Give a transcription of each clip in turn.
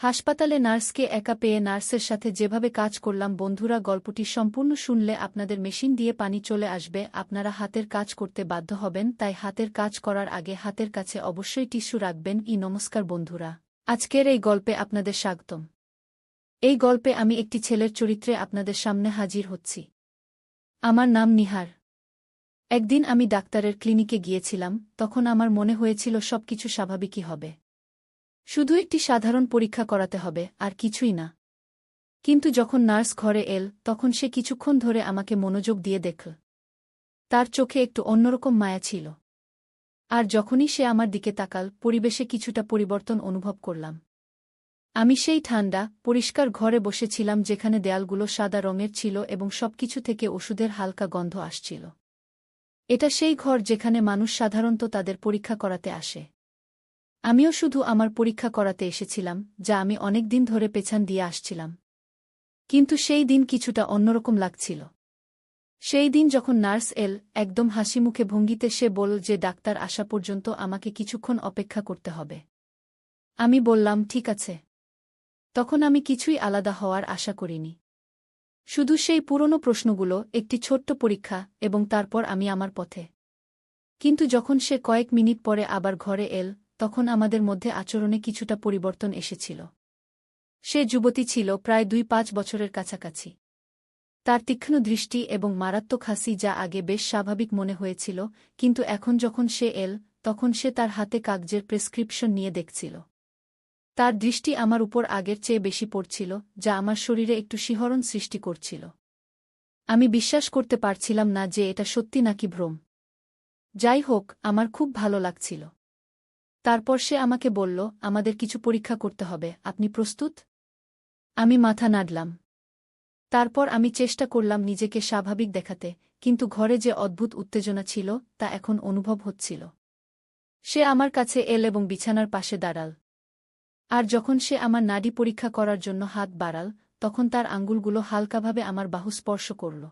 হাসপাতালে নার্সকে একা পেয়ে নার্সের সাথে যেভাবে কাজ করলাম বন্ধুরা, গল্পটি সম্পূর্ণ শুনলে আপনাদের মেশিন দিয়ে পানি চলে আসবে, আপনারা হাতের কাজ করতে বাধ্য হবেন, তাই হাতের কাজ করার আগে হাতের কাছে অবশ্যই টিস্যু রাখবেন। নমস্কার বন্ধুরা, আজকের এই গল্পে আপনাদের স্বাগতম। এই গল্পে আমি একটি ছেলের চরিত্রে আপনাদের সামনে হাজির হচ্ছি। আমার নাম নিহার। একদিন আমি ডাক্তারের ক্লিনিকে গিয়েছিলাম, তখন আমার মনে হয়েছিল সবকিছু স্বাভাবিকই হবে। শুধু একটি সাধারণ পরীক্ষা করাতে হবে, আর কিছুই না। কিন্তু যখন নার্স ঘরে এল, তখন সে কিছুক্ষণ ধরে আমাকে মনোযোগ দিয়ে দেখল। তার চোখে একটু অন্যরকম মায়া ছিল। আর যখনই সে আমার দিকে তাকাল, পরিবেশে কিছুটা পরিবর্তন অনুভব করলাম। আমি সেই ঠান্ডা, পরিষ্কার ঘরে বসেছিলাম যেখানে দেয়ালগুলো সাদা রঙের ছিল এবং সবকিছু থেকে ওষুধের হালকা গন্ধ আসছিল। এটা সেই ঘর যেখানে মানুষ সাধারণত তাদের পরীক্ষা করাতে আসে। আমিও শুধু আমার পরীক্ষা করাতে এসেছিলাম, যা আমি অনেক দিন ধরে পেছান দিয়ে আসছিলাম। কিন্তু সেই দিন কিছুটা অন্যরকম লাগছিল। সেই দিন যখন নার্স এল, একদম হাসিমুখে ভঙ্গিতে সে বলল যে ডাক্তার আসা পর্যন্ত আমাকে কিছুক্ষণ অপেক্ষা করতে হবে। আমি বললাম ঠিক আছে। তখন আমি কিছুই আলাদা হওয়ার আশা করিনি। শুধু সেই পুরনো প্রশ্নগুলো, একটি ছোট্ট পরীক্ষা, এবং তারপর আমি আমার পথে। কিন্তু যখন সে কয়েক মিনিট পরে আবার ঘরে এল, তখন আমাদের মধ্যে আচরণে কিছুটা পরিবর্তন এসেছিল। সে যুবতী ছিল, প্রায় ২-৫ বছরের কাছাকাছি। তার তীক্ষ্ণ দৃষ্টি এবং মারাত্মক হাসি যা আগে বেশ স্বাভাবিক মনে হয়েছিল, কিন্তু এখন যখন সে এল, তখন সে তার হাতে কাগজের প্রেসক্রিপশন নিয়ে দেখছিল। তার দৃষ্টি আমার উপর আগের চেয়ে বেশি পড়ছিল, যা আমার শরীরে একটু শিহরণ সৃষ্টি করছিল। আমি বিশ্বাস করতে পারছিলাম না যে এটা সত্যি নাকি ভ্রম। যাই হোক, আমার খুব ভালো লাগছিল। তারপর সে আমাকে বলল, আমাদের কিছু পরীক্ষা করতে হবে, আপনি প্রস্তুত? আমি মাথা নাড়লাম। তারপর আমি চেষ্টা করলাম নিজেকে স্বাভাবিক দেখাতে, কিন্তু ঘরে যে অদ্ভুত উত্তেজনা ছিল, তা এখন অনুভব হচ্ছিল। সে আমার কাছে এল এবং বিছানার পাশে দাঁড়াল। আর যখন সে আমার নাড়ি পরীক্ষা করার জন্য হাত বাড়াল, তখন তার আঙ্গুলগুলো হালকাভাবে আমার বাহু স্পর্শ করল।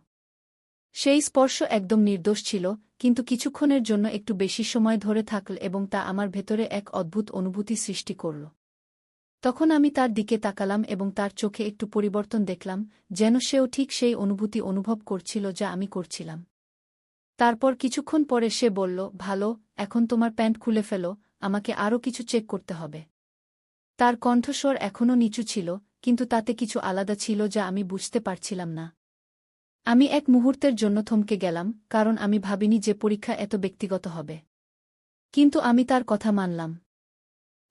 সেই স্পর্শ একদম নির্দোষ ছিল, কিন্তু কিছুক্ষণের জন্য একটু বেশি সময় ধরে থাকল এবং তা আমার ভেতরে এক অদ্ভুত অনুভূতি সৃষ্টি করল। তখন আমি তার দিকে তাকালাম এবং তার চোখে একটু পরিবর্তন দেখলাম, যেন সেও ঠিক সেই অনুভূতি অনুভব করছিল যা আমি করছিলাম। তারপর কিছুক্ষণ পরে সে বলল, ভালো, এখন তোমার প্যান্ট খুলে ফেলো, আমাকে আরও কিছু চেক করতে হবে। তার কণ্ঠস্বর এখনও নিচু ছিল, কিন্তু তাতে কিছু আলাদা ছিল যা আমি বুঝতে পারছিলাম না। আমি এক মুহূর্তের জন্য থমকে গেলাম, কারণ আমি ভাবিনি যে পরীক্ষা এত ব্যক্তিগত হবে। কিন্তু আমি তার কথা মানলাম।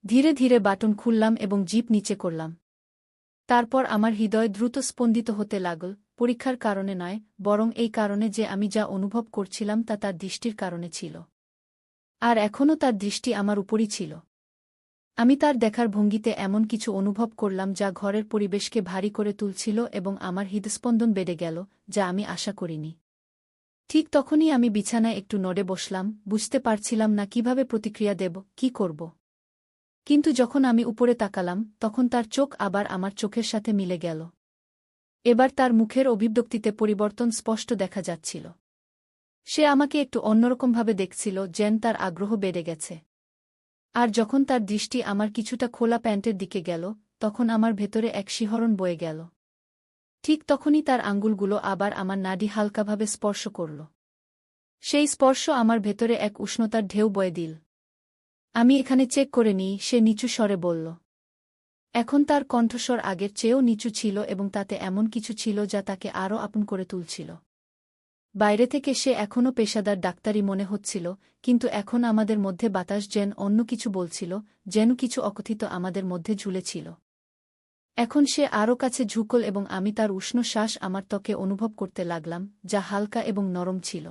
ধীরে ধীরে বাটন খুললাম এবং জিপ নিচে করলাম। তারপর আমার হৃদয় দ্রুত স্পন্দিত হতে লাগল, পরীক্ষার কারণে নয়, বরং এই কারণে যে আমি যা অনুভব করছিলাম তা তার দৃষ্টির কারণে ছিল। আর এখনও তার দৃষ্টি আমার উপরই ছিল। আমি তার দেখার ভঙ্গিতে এমন কিছু অনুভব করলাম যা ঘরের পরিবেশকে ভারী করে তুলছিল এবং আমার হৃদস্পন্দন বেড়ে গেল, যা আমি আশা করিনি। ঠিক তখনই আমি বিছানায় একটু নড়ে বসলাম, বুঝতে পারছিলাম না কিভাবে প্রতিক্রিয়া দেব, কি করব। কিন্তু যখন আমি উপরে তাকালাম, তখন তার চোখ আবার আমার চোখের সাথে মিলে গেল। এবার তার মুখের অভিব্যক্তিতে পরিবর্তন স্পষ্ট দেখা যাচ্ছিল। সে আমাকে একটু অন্যরকমভাবে দেখছিল, যেন তার আগ্রহ বেড়ে গেছে। আর যখন তার দৃষ্টি আমার কিছুটা খোলা প্যান্টের দিকে গেল, তখন আমার ভেতরে এক শিহরণ বয়ে গেল। ঠিক তখনই তার আঙ্গুলগুলো আবার আমার নাড়ি হালকাভাবে স্পর্শ করল। সেই স্পর্শ আমার ভেতরে এক উষ্ণতার ঢেউ বয়ে দিল। আমি এখানে চেক করে নিই, সে নিচু স্বরে বলল। এখন তার কণ্ঠস্বর আগের চেয়েও নিচু ছিল এবং তাতে এমন কিছু ছিল যা তাকে আরও আপন করে তুলছিল। বাইরে থেকে সে এখনও পেশাদার ডাক্তারি মনে হচ্ছিল, কিন্তু এখন আমাদের মধ্যে বাতাস যেন অন্য কিছু বলছিল, যেন কিছু অকথিত আমাদের মধ্যে ঝুলেছিল। এখন সে আরও কাছে ঝুঁকল এবং আমি তার উষ্ণ শ্বাস আমার ত্বকে অনুভব করতে লাগলাম, যা হালকা এবং নরম ছিল।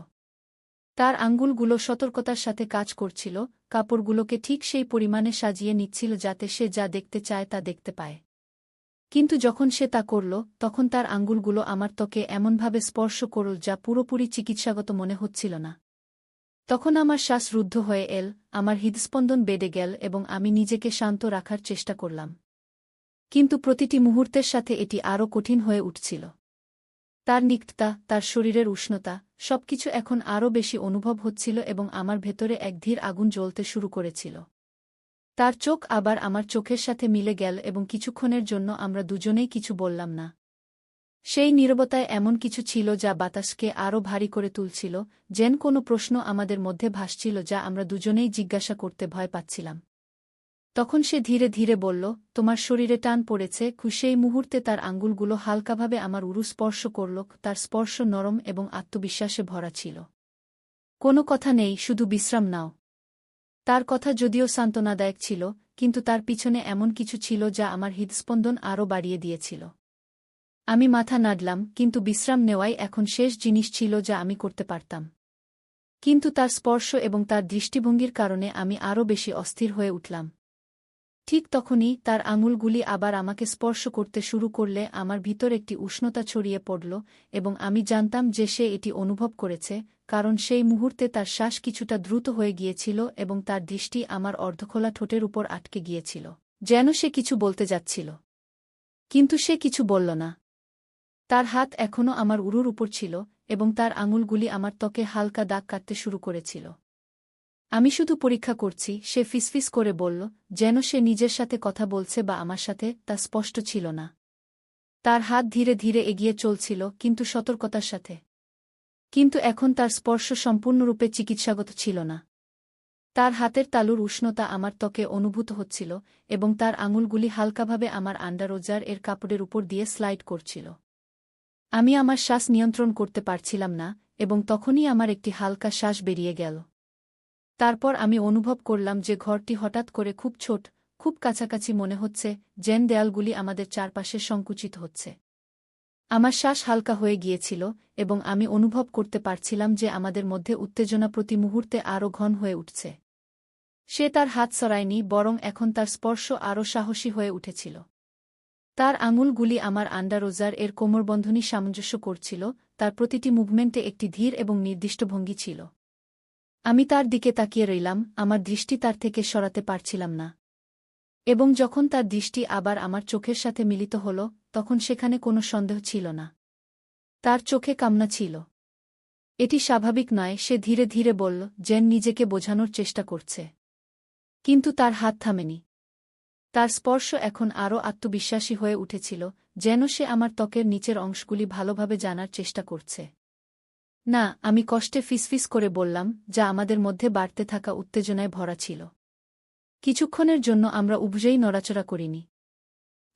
তার আঙ্গুলগুলো সতর্কতার সাথে কাজ করছিল, কাপড়গুলোকে ঠিক সেই পরিমাণে সাজিয়ে নিচ্ছিল যাতে সে যা দেখতে চায় তা দেখতে পায়। কিন্তু যখন সে তা করল, তখন তার আঙ্গুলগুলো আমার ত্বকে এমনভাবে স্পর্শ করল যা পুরোপুরি চিকিৎসাগত মনে হচ্ছিল না। তখন আমার শ্বাস রুদ্ধ হয়ে এল, আমার হৃদস্পন্দন বেড়ে গেল এবং আমি নিজেকে শান্ত রাখার চেষ্টা করলাম। কিন্তু প্রতিটি মুহূর্তের সাথে এটি আরও কঠিন হয়ে উঠছিল। তার নিকটতা, তার শরীরের উষ্ণতা, সবকিছু এখন আরও বেশি অনুভব হচ্ছিল এবং আমার ভেতরে এক ধীর আগুন জ্বলতে শুরু করেছিল। তার চোখ আবার আমার চোখের সাথে মিলে গেল এবং কিছুক্ষণের জন্য আমরা দুজনেই কিছু বললাম না। সেই নীরবতায় এমন কিছু ছিল যা বাতাসকে আরও ভারী করে তুলছিল, যেন কোনো প্রশ্ন আমাদের মধ্যে ভাসছিল যা আমরা দুজনেই জিজ্ঞাসা করতে ভয় পাচ্ছিলাম। তখন সে ধীরে ধীরে বলল, তোমার শরীরে টান পড়েছে। সেই মুহূর্তে তার আঙ্গুলগুলো হালকাভাবে আমার উরু স্পর্শ করল। তার স্পর্শ নরম এবং আত্মবিশ্বাসে ভরা ছিল। কোনো কথা নেই, শুধু বিশ্রাম নাও। তার কথা যদিও সান্ত্বনাদায়ক ছিল, কিন্তু তার পিছনে এমন কিছু ছিল যা আমার হৃদস্পন্দন আরও বাড়িয়ে দিয়েছিল। আমি মাথা নাড়লাম, কিন্তু বিশ্রাম নেওয়াই এখন শেষ জিনিস ছিল যা আমি করতে পারতাম। কিন্তু তার স্পর্শ এবং তার দৃষ্টিভঙ্গির কারণে আমি আরও বেশি অস্থির হয়ে উঠলাম। ঠিক তখনই তার আঙুলগুলি আবার আমাকে স্পর্শ করতে শুরু করলে আমার ভিতর একটি উষ্ণতা ছড়িয়ে পড়ল, এবং আমি জানতাম যে সে এটি অনুভব করেছে, কারণ সেই মুহূর্তে তার শ্বাস কিছুটা দ্রুত হয়ে গিয়েছিল এবং তার দৃষ্টি আমার অর্ধখোলা ঠোঁটের উপর আটকে গিয়েছিল, যেন সে কিছু বলতে যাচ্ছিল। কিন্তু সে কিছু বলল না। তার হাত এখনও আমার উরুর উপর ছিল, এবং তার আঙুলগুলি আমার ত্বকে হালকা দাগ কাটতে শুরু করেছিল। আমি শুধু পরীক্ষা করছি, সে ফিসফিস করে বলল, যেন সে নিজের সাথে কথা বলছে বা আমার সাথে, তা স্পষ্ট ছিল না। তার হাত ধীরে ধীরে এগিয়ে চলছিল, কিন্তু সতর্কতার সাথে। কিন্তু এখন তার স্পর্শ সম্পূর্ণরূপে চিকিৎসাগত ছিল না। তার হাতের তালুর উষ্ণতা আমার ত্বকে অনুভূত হচ্ছিল, এবং তার আঙুলগুলি হালকাভাবে আমার আন্ডারওয়্যার এর কাপড়ের উপর দিয়ে স্লাইড করছিল। আমি আমার শ্বাস নিয়ন্ত্রণ করতে পারছিলাম না, এবং তখনই আমার একটি হালকা শ্বাস বেরিয়ে গেল। তারপর আমি অনুভব করলাম যে ঘরটি হঠাৎ করে খুব ছোট, খুব কাছাকাছি মনে হচ্ছে, যেন দেয়ালগুলি আমাদের চারপাশে সংকুচিত হচ্ছে। আমার শ্বাস হালকা হয়ে গিয়েছিল, এবং আমি অনুভব করতে পারছিলাম যে আমাদের মধ্যে উত্তেজনা প্রতি মুহূর্তে আরও ঘন হয়ে উঠছে। সে তার হাত সরায়নি, বরং এখন তার স্পর্শ আরও সাহসী হয়ে উঠেছিল। তার আঙুলগুলি আমার আন্ডারওয়্যার এর কোমরবন্ধনী সামঞ্জস্য করছিল, তার প্রতিটি মুভমেন্টে একটি ধীর এবং নির্দিষ্ট ভঙ্গি ছিল। আমি তার দিকে তাকিয়ে রইলাম, আমার দৃষ্টি তার থেকে সরাতে পারছিলাম না। এবং যখন তার দৃষ্টি আবার আমার চোখের সাথে মিলিত হল, তখন সেখানে কোনো সন্দেহ ছিল না। তার চোখে কামনা ছিল। এটি স্বাভাবিক নয়, সে ধীরে ধীরে বলল, যেন নিজেকে বোঝানোর চেষ্টা করছে। কিন্তু তার হাত থামেনি। তার স্পর্শ এখন আরও আত্মবিশ্বাসী হয়ে উঠেছিল, যেন সে আমার ত্বকের নিচের অংশগুলি ভালোভাবে জানার চেষ্টা করছে। না, আমি কষ্টে ফিসফিস করে বললাম, যা আমাদের মধ্যে বাড়তে থাকা উত্তেজনায় ভরা ছিল। কিছুক্ষণের জন্য আমরা উভয়েই নড়াচড়া করিনি।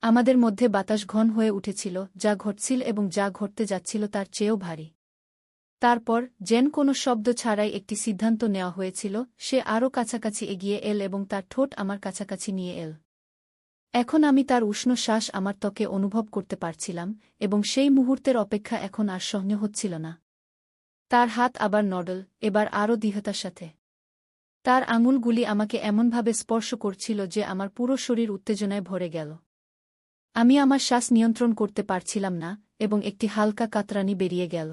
আমাদের মধ্যে বাতাস ঘন হয়ে উঠেছিল, যা ঘটছিল এবং যা ঘটতে যাচ্ছিল তার চেয়েও ভারী। তারপর, যেন কোনো শব্দ ছাড়াই একটি সিদ্ধান্ত নেওয়া হয়েছিল, সে আরও কাছাকাছি এগিয়ে এল এবং তার ঠোঁট আমার কাছাকাছি নিয়ে এল। এখন আমি তার উষ্ণ শ্বাস আমার ত্বকে অনুভব করতে পারছিলাম, এবং সেই মুহূর্তের অপেক্ষা এখন আর সহ্য হচ্ছিল না। তার হাত আবার নড়ল, এবার আরও দৃঢ়তার সাথে। তার আঙুলগুলি আমাকে এমনভাবে স্পর্শ করছিল যে আমার পুরো শরীর উত্তেজনায় ভরে গেল। আমি আমার শ্বাস নিয়ন্ত্রণ করতে পারছিলাম না, এবং একটি হালকা কাতরানি বেরিয়ে গেল।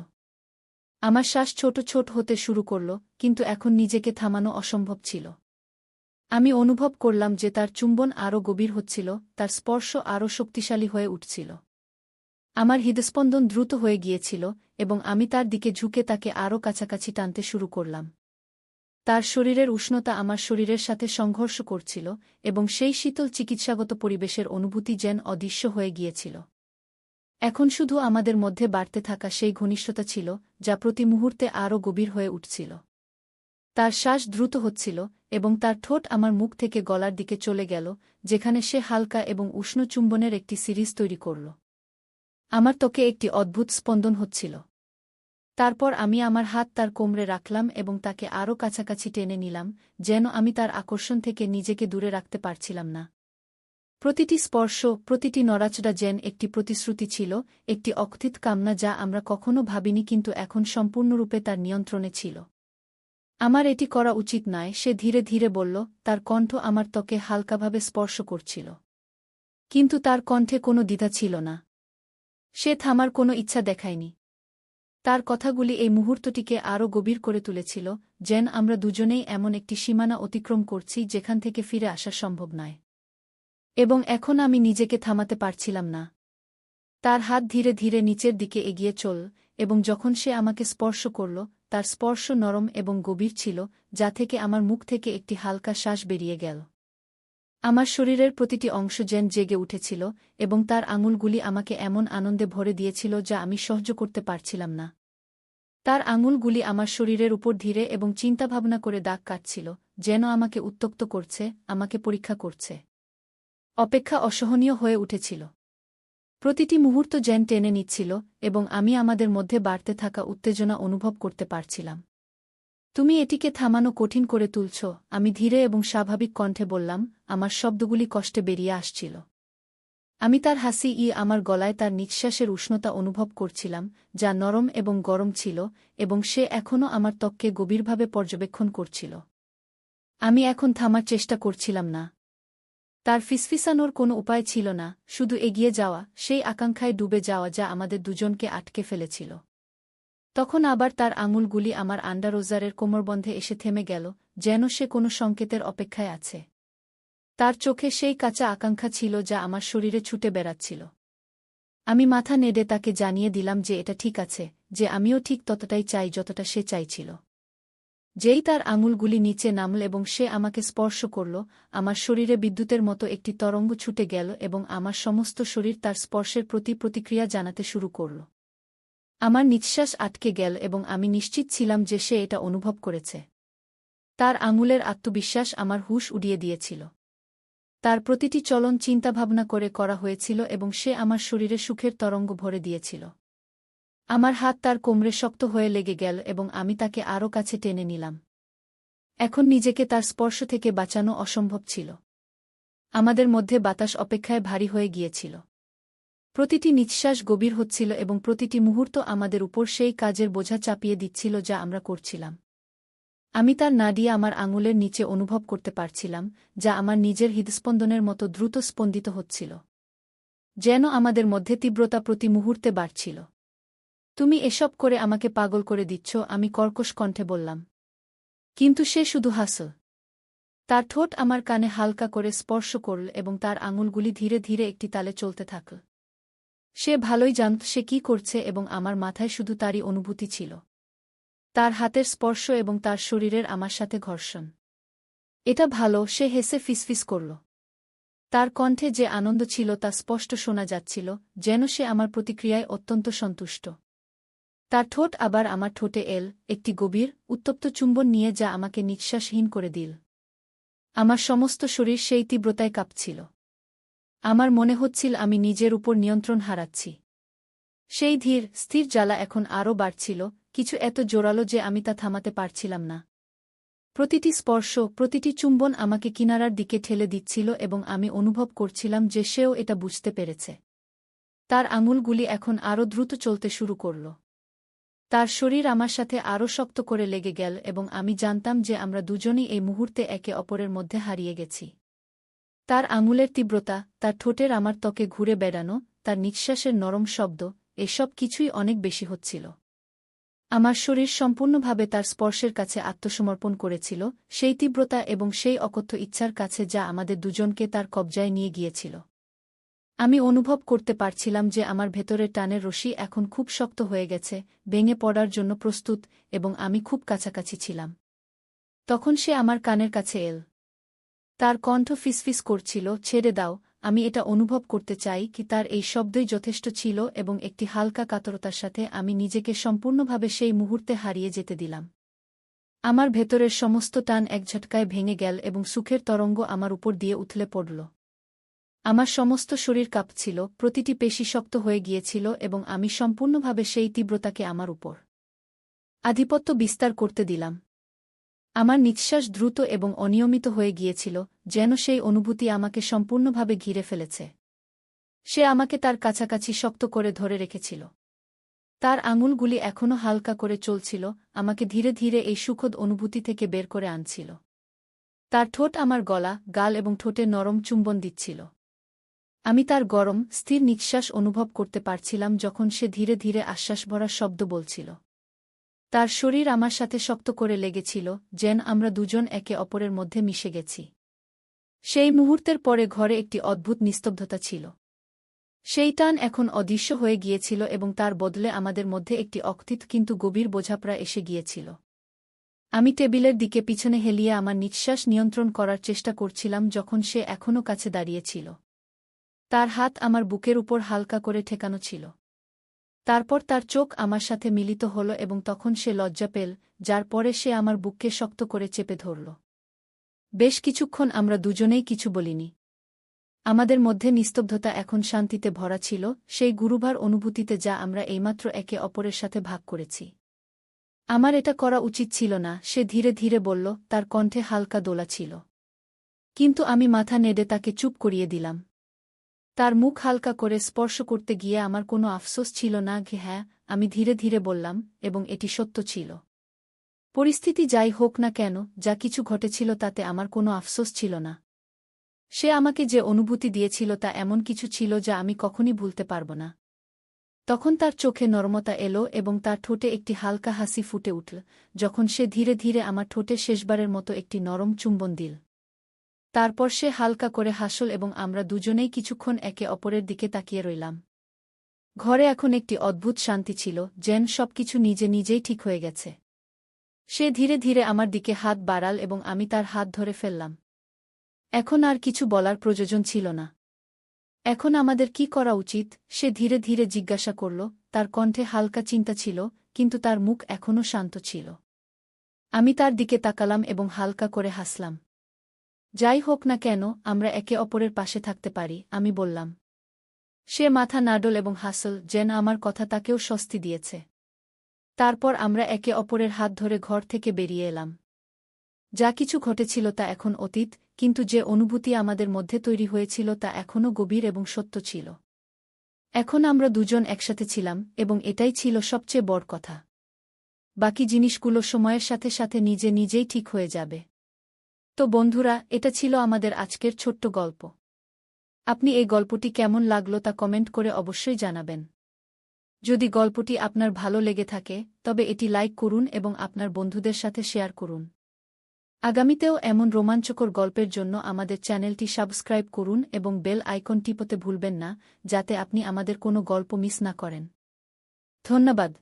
আমার শ্বাস ছোট ছোট হতে শুরু করল, কিন্তু এখন নিজেকে থামানো অসম্ভব ছিল। আমি অনুভব করলাম যে তার চুম্বন আরও গভীর হচ্ছিল, তার স্পর্শ আরও শক্তিশালী হয়ে উঠছিল। আমার হৃদস্পন্দন দ্রুত হয়ে গিয়েছিল, এবং আমি তার দিকে ঝুঁকে তাকে আরও কাছাকাছি টানতে শুরু করলাম। তার শরীরের উষ্ণতা আমার শরীরের সাথে সংঘর্ষ করছিল, এবং সেই শীতল চিকিৎসাগত পরিবেশের অনুভূতি যেন অদৃশ্য হয়ে গিয়েছিল। এখন শুধু আমাদের মধ্যে বাড়তে থাকা সেই ঘনিষ্ঠতা ছিল, যা প্রতি মুহূর্তে আরও গভীর হয়ে উঠছিল। তার শ্বাস দ্রুত হচ্ছিল, এবং তার ঠোঁট আমার মুখ থেকে গলার দিকে চলে গেল, যেখানে সে হালকা এবং উষ্ণ চুম্বনের একটি সিরিজ তৈরি করল। আমার ত্বকে একটি অদ্ভুত স্পন্দন হচ্ছিল। তারপর আমি আমার হাত তার কোমরে রাখলাম এবং তাকে আরও কাছাকাছি টেনে নিলাম, যেন আমি তার আকর্ষণ থেকে নিজেকে দূরে রাখতে পারছিলাম না। প্রতিটি স্পর্শ, প্রতিটি নড়াচড়া যেন একটি প্রতিশ্রুতি ছিল, একটি অকথিত কামনা যা আমরা কখনো ভাবিনি কিন্তু এখন সম্পূর্ণরূপে তার নিয়ন্ত্রণে ছিল। আমার এটি করা উচিত নয়, সে ধীরে ধীরে বলল, তার কণ্ঠ আমার ত্বকে হালকাভাবে স্পর্শ করছিল। কিন্তু তার কণ্ঠে কোনো দ্বিধা ছিল না। সে থামার কোনো ইচ্ছা দেখায়নি। তার কথাগুলি এই মুহূর্তটিকে আরও গভীর করে তুলেছিল, যেন আমরা দুজনেই এমন একটি সীমানা অতিক্রম করছি যেখান থেকে ফিরে আসা সম্ভব নয়। এবং এখন আমি নিজেকে থামাতে পারছিলাম না। তার হাত ধীরে ধীরে নিচের দিকে এগিয়ে চল, এবং যখন সে আমাকে স্পর্শ করল, তার স্পর্শ নরম এবং গভীর ছিল, যা থেকে আমার মুখ থেকে একটি হালকা শ্বাস বেরিয়ে গেল। আমার শরীরের প্রতিটি অংশ যেন জেগে উঠেছিল এবং তার আঙুলগুলি আমাকে এমন আনন্দে ভরে দিয়েছিল যা আমি সহ্য করতে পারছিলাম না। তার আঙুলগুলি আমার শরীরের উপর ধীরে এবং চিন্তাভাবনা করে দাগ কাটছিল, যেন আমাকে উত্ত্যক্ত করছে, আমাকে পরীক্ষা করছে। অপেক্ষা অসহনীয় হয়ে উঠেছিল। প্রতিটি মুহূর্ত যেন টেনে নিচ্ছিল এবং আমি আমাদের মধ্যে বাড়তে থাকা উত্তেজনা অনুভব করতে পারছিলাম। তুমি এটিকে থামানো কঠিন করে তুলছ, আমি ধীরে এবং স্বাভাবিক কণ্ঠে বললাম, আমার শব্দগুলি কষ্টে বেরিয়ে আসছিল। আমি তার হাসি আমার গলায় তার নিঃশ্বাসের উষ্ণতা অনুভব করছিলাম, যা নরম এবং গরম ছিল, এবং সে এখনও আমার ত্বককে গভীরভাবে পর্যবেক্ষণ করছিল। আমি এখন থামার চেষ্টা করছিলাম না। তার ফিসফিসানোর কোনো উপায় ছিল না, শুধু এগিয়ে যাওয়া, সেই আকাঙ্ক্ষায় ডুবে যাওয়া যা আমাদের দুজনকে আটকে ফেলেছিল। তখন আবার তার আঙুলগুলি আমার আন্ডারওজারের কোমরবন্ধে এসে থেমে গেল, যেন সে কোনো সংকেতের অপেক্ষায় আছে। তার চোখে সেই কাঁচা আকাঙ্ক্ষা ছিল যা আমার শরীরে ছুটে বেড়াচ্ছিল। আমি মাথা নেড়ে তাকে জানিয়ে দিলাম যে এটা ঠিক আছে, যে আমিও ঠিক ততটাই চাই যতটা সে চাইছিল। যেই তার আঙুলগুলি নিচে নামল এবং সে আমাকে স্পর্শ করল, আমার শরীরে বিদ্যুতের মতো একটি তরঙ্গ ছুটে গেল এবং আমার সমস্ত শরীর তার স্পর্শের প্রতি প্রতিক্রিয়া জানাতে শুরু করল। আমার নিঃশ্বাস আটকে গেল এবং আমি নিশ্চিত ছিলাম যে সে এটা অনুভব করেছে। তার আঙুলের আত্মবিশ্বাস আমার হুঁশ উড়িয়ে দিয়েছিল। তার প্রতিটি চলন চিন্তাভাবনা করে করা হয়েছিল এবং সে আমার শরীরে সুখের তরঙ্গ ভরে দিয়েছিল। আমার হাত তার কোমরে শক্ত হয়ে লেগে গেল এবং আমি তাকে আরও কাছে টেনে নিলাম। এখন নিজেকে তার স্পর্শ থেকে বাঁচানো অসম্ভব ছিল। আমাদের মধ্যে বাতাস অপেক্ষায় ভারী হয়ে গিয়েছিল। প্রতিটি নিঃশ্বাস গভীর হচ্ছিল এবং প্রতিটি মুহূর্ত আমাদের উপর সেই কাজের বোঝা চাপিয়ে দিচ্ছিল যা আমরা করছিলাম। আমি তার নাড়ি আমার আঙুলের নিচে অনুভব করতে পারছিলাম, যা আমার নিজের হৃদস্পন্দনের মতো দ্রুত স্পন্দিত হচ্ছিল। যেন আমাদের মধ্যে তীব্রতা প্রতি মুহূর্তে বাড়ছিল। তুমি এসব করে আমাকে পাগল করে দিচ্ছ, আমি কর্কশ কণ্ঠে বললাম। কিন্তু সে শুধু হাসল। তার ঠোঁট আমার কানে হালকা করে স্পর্শ করল এবং তার আঙুলগুলি ধীরে ধীরে একটি তালে চলতে থাকল। সে ভালোই জানত সে কি করছে এবং আমার মাথায় শুধু তারই অনুভূতি ছিল। তার হাতের স্পর্শ এবং তার শরীরের আমার সাথে ঘর্ষণ। এটা ভালো, সে হেসে ফিসফিস করল। তার কণ্ঠে যে আনন্দ ছিল তা স্পষ্ট শোনা যাচ্ছিল, যেন সে আমার প্রতিক্রিয়ায় অত্যন্ত সন্তুষ্ট। তার ঠোঁট আবার আমার ঠোঁটে এল, একটি গভীর, উত্তপ্ত চুম্বন নিয়ে যা আমাকে নিঃশ্বাসহীন করে দিল। আমার সমস্ত শরীর সেই তীব্রতায় কাঁপছিল। আমার মনে হচ্ছিল আমি নিজের উপর নিয়ন্ত্রণ হারাচ্ছি। সেই ধীর, স্থির জ্বালা এখন আরও বাড়ছিল, কিছু এত জোরালো যে আমি তা থামাতে পারছিলাম না। প্রতিটি স্পর্শ, প্রতিটি চুম্বন আমাকে কিনারার দিকে ঠেলে দিচ্ছিল এবং আমি অনুভব করছিলাম যে সেও এটা বুঝতে পেরেছে। তার আঙুলগুলি এখন আরও দ্রুত চলতে শুরু করল। তার শরীর আমার সাথে আরও শক্ত করে লেগে গেল এবং আমি জানতাম যে আমরা দুজনই এই মুহূর্তে একে অপরের মধ্যে হারিয়ে গেছি। তার আঙুলের তীব্রতা, তার ঠোঁটের আমার ত্বকে ঘুরে বেড়ানো, তার নিঃশ্বাসের নরম শব্দ, এসব কিছুই অনেক বেশি হচ্ছিল। আমার শরীর সম্পূর্ণভাবে তার স্পর্শের কাছে আত্মসমর্পণ করেছিল, সেই তীব্রতা এবং সেই অকথ্য ইচ্ছার কাছে যা আমাদের দুজনকে তার কবজায় নিয়ে গিয়েছিল। আমি অনুভব করতে পারছিলাম যে আমার ভেতরের টানের রশি এখন খুব শক্ত হয়ে গেছে, ভেঙে পড়ার জন্য প্রস্তুত, এবং আমি খুব কাছাকাছি ছিলাম। তখন সে আমার কানের কাছে এল। তার কণ্ঠ ফিসফিস করছিল, ছেড়ে দাও, আমি এটা অনুভব করতে চাই কি। তার এই শব্দই যথেষ্ট ছিল এবং একটি হালকা কাতরতার সাথে আমি নিজেকে সম্পূর্ণভাবে সেই মুহূর্তে হারিয়ে যেতে দিলাম। আমার ভেতরের সমস্ত টান এক ঝটকায় ভেঙে গেল এবং সুখের তরঙ্গ আমার উপর দিয়ে উথলে পড়ল। আমার সমস্ত শরীর কাঁপছিল, প্রতিটি পেশি শক্ত হয়ে গিয়েছিল এবং আমি সম্পূর্ণভাবে সেই তীব্রতাকে আমার উপর আধিপত্য বিস্তার করতে দিলাম। আমার নিঃশ্বাস দ্রুত এবং অনিয়মিত হয়ে গিয়েছিল, যেন সেই অনুভূতি আমাকে সম্পূর্ণভাবে ঘিরে ফেলেছে। সে আমাকে তার কাছাকাছি শক্ত করে ধরে রেখেছিল। তার আঙুলগুলি এখনও হালকা করে চলছিল, আমাকে ধীরে ধীরে এই সুখদ অনুভূতি থেকে বের করে আনছিল। তার ঠোঁট আমার গলা, গাল এবং ঠোঁটে নরম চুম্বন দিচ্ছিল। আমি তার গরম, স্থির নিঃশ্বাস অনুভব করতে পারছিলাম যখন সে ধীরে ধীরে আশ্বাসভরা শব্দ বলছিল। তার শরীর আমার সাথে শক্ত করে লেগেছিল, যেন আমরা দুজন একে অপরের মধ্যে মিশে গেছি। সেই মুহূর্তের পরে ঘরে একটি অদ্ভুত নিস্তব্ধতা ছিল। সেই টান এখন অদৃশ্য হয়ে গিয়েছিল এবং তার বদলে আমাদের মধ্যে একটি অকথিত কিন্তু গভীর বোঝাপড়া এসে গিয়েছিল। আমি টেবিলের দিকে পিছনে হেলিয়ে আমার নিঃশ্বাস নিয়ন্ত্রণ করার চেষ্টা করছিলাম যখন সে এখনও কাছে দাঁড়িয়েছিল। তার হাত আমার বুকের উপর হালকা করে ঠেকানো ছিল। তারপর তার চোখ আমার সাথে মিলিত হল এবং তখন সে লজ্জা পেল, যার পরে সে আমার বুককে শক্ত করে চেপে ধরল। বেশ কিছুক্ষণ আমরা দুজনেই কিছু বলিনি। আমাদের মধ্যে নিস্তব্ধতা এখন শান্তিতে ভরা ছিল, সেই গুরুভার অনুভূতিতে যা আমরা এইমাত্র একে অপরের সাথে ভাগ করেছি। আমার এটা করা উচিত ছিল না, সে ধীরে ধীরে বলল, তার কণ্ঠে হালকা দোলা ছিল। কিন্তু আমি মাথা নেড়ে তাকে চুপ করিয়ে দিলাম। তার মুখ হালকা করে স্পর্শ করতে গিয়ে আমার কোনো আফসোস ছিল না। হ্যাঁ, আমি ধীরে ধীরে বললাম, এবং এটি সত্য ছিল। পরিস্থিতি যাই হোক না কেন, যা কিছু ঘটেছিল তাতে আমার কোনো আফসোস ছিল না। সে আমাকে যে অনুভূতি দিয়েছিল তা এমন কিছু ছিল যা আমি কখনই ভুলতে পারব না। তখন তার চোখে নরমতা এলো এবং তার ঠোঁটে একটি হালকা হাসি ফুটে উঠল, যখন সে ধীরে ধীরে আমার ঠোঁটে শেষবারের মতো একটি নরম চুম্বন দিল। তারপর সে হালকা করে হাসল এবং আমরা দুজনেই কিছুক্ষণ একে অপরের দিকে তাকিয়ে রইলাম। ঘরে এখন একটি অদ্ভুত শান্তি ছিল, যেন সবকিছু নিজে নিজেই ঠিক হয়ে গেছে। সে ধীরে ধীরে আমার দিকে হাত বাড়াল এবং আমি তার হাত ধরে ফেললাম। এখন আর কিছু বলার প্রয়োজন ছিল না। এখন আমাদের কি করা উচিত, সে ধীরে ধীরে জিজ্ঞাসা করল। তার কণ্ঠে হালকা চিন্তা ছিল, কিন্তু তার মুখ এখনও শান্ত ছিল। আমি তার দিকে তাকালাম এবং হালকা করে হাসলাম। যাই হোক না কেন, আমরা একে অপরের পাশে থাকতে পারি, আমি বললাম। সে মাথা নাড়ল এবং হাসল, যেন আমার কথা তাকেও স্বস্তি দিয়েছে। তারপর আমরা একে অপরের হাত ধরে ঘর থেকে বেরিয়ে এলাম। যা কিছু ঘটেছিল তা এখন অতীত, কিন্তু যে অনুভূতি আমাদের মধ্যে তৈরি হয়েছিল তা এখনও গভীর এবং সত্য ছিল। এখন আমরা দুজন একসাথে ছিলাম, এবং এটাই ছিল সবচেয়ে বড় কথা। বাকি জিনিসগুলো সময়ের সাথে সাথে নিজে নিজেই ঠিক হয়ে যাবে। তো বন্ধুরা, এটা ছিল আমাদের আজকের ছোট্ট গল্প। আপনি এই গল্পটি কেমন লাগলো তা কমেন্ট করে অবশ্যই জানাবেন। যদি গল্পটি আপনার ভালো লেগে থাকে, তবে এটি লাইক করুন এবং আপনার বন্ধুদের সাথে শেয়ার করুন। আগামীতেও এমন রোমাঞ্চকর গল্পের জন্য আমাদের চ্যানেলটি সাবস্ক্রাইব করুন এবং বেল আইকন টিপতে ভুলবেন না, যাতে আপনি আমাদের কোনো গল্প মিস না করেন। ধন্যবাদ।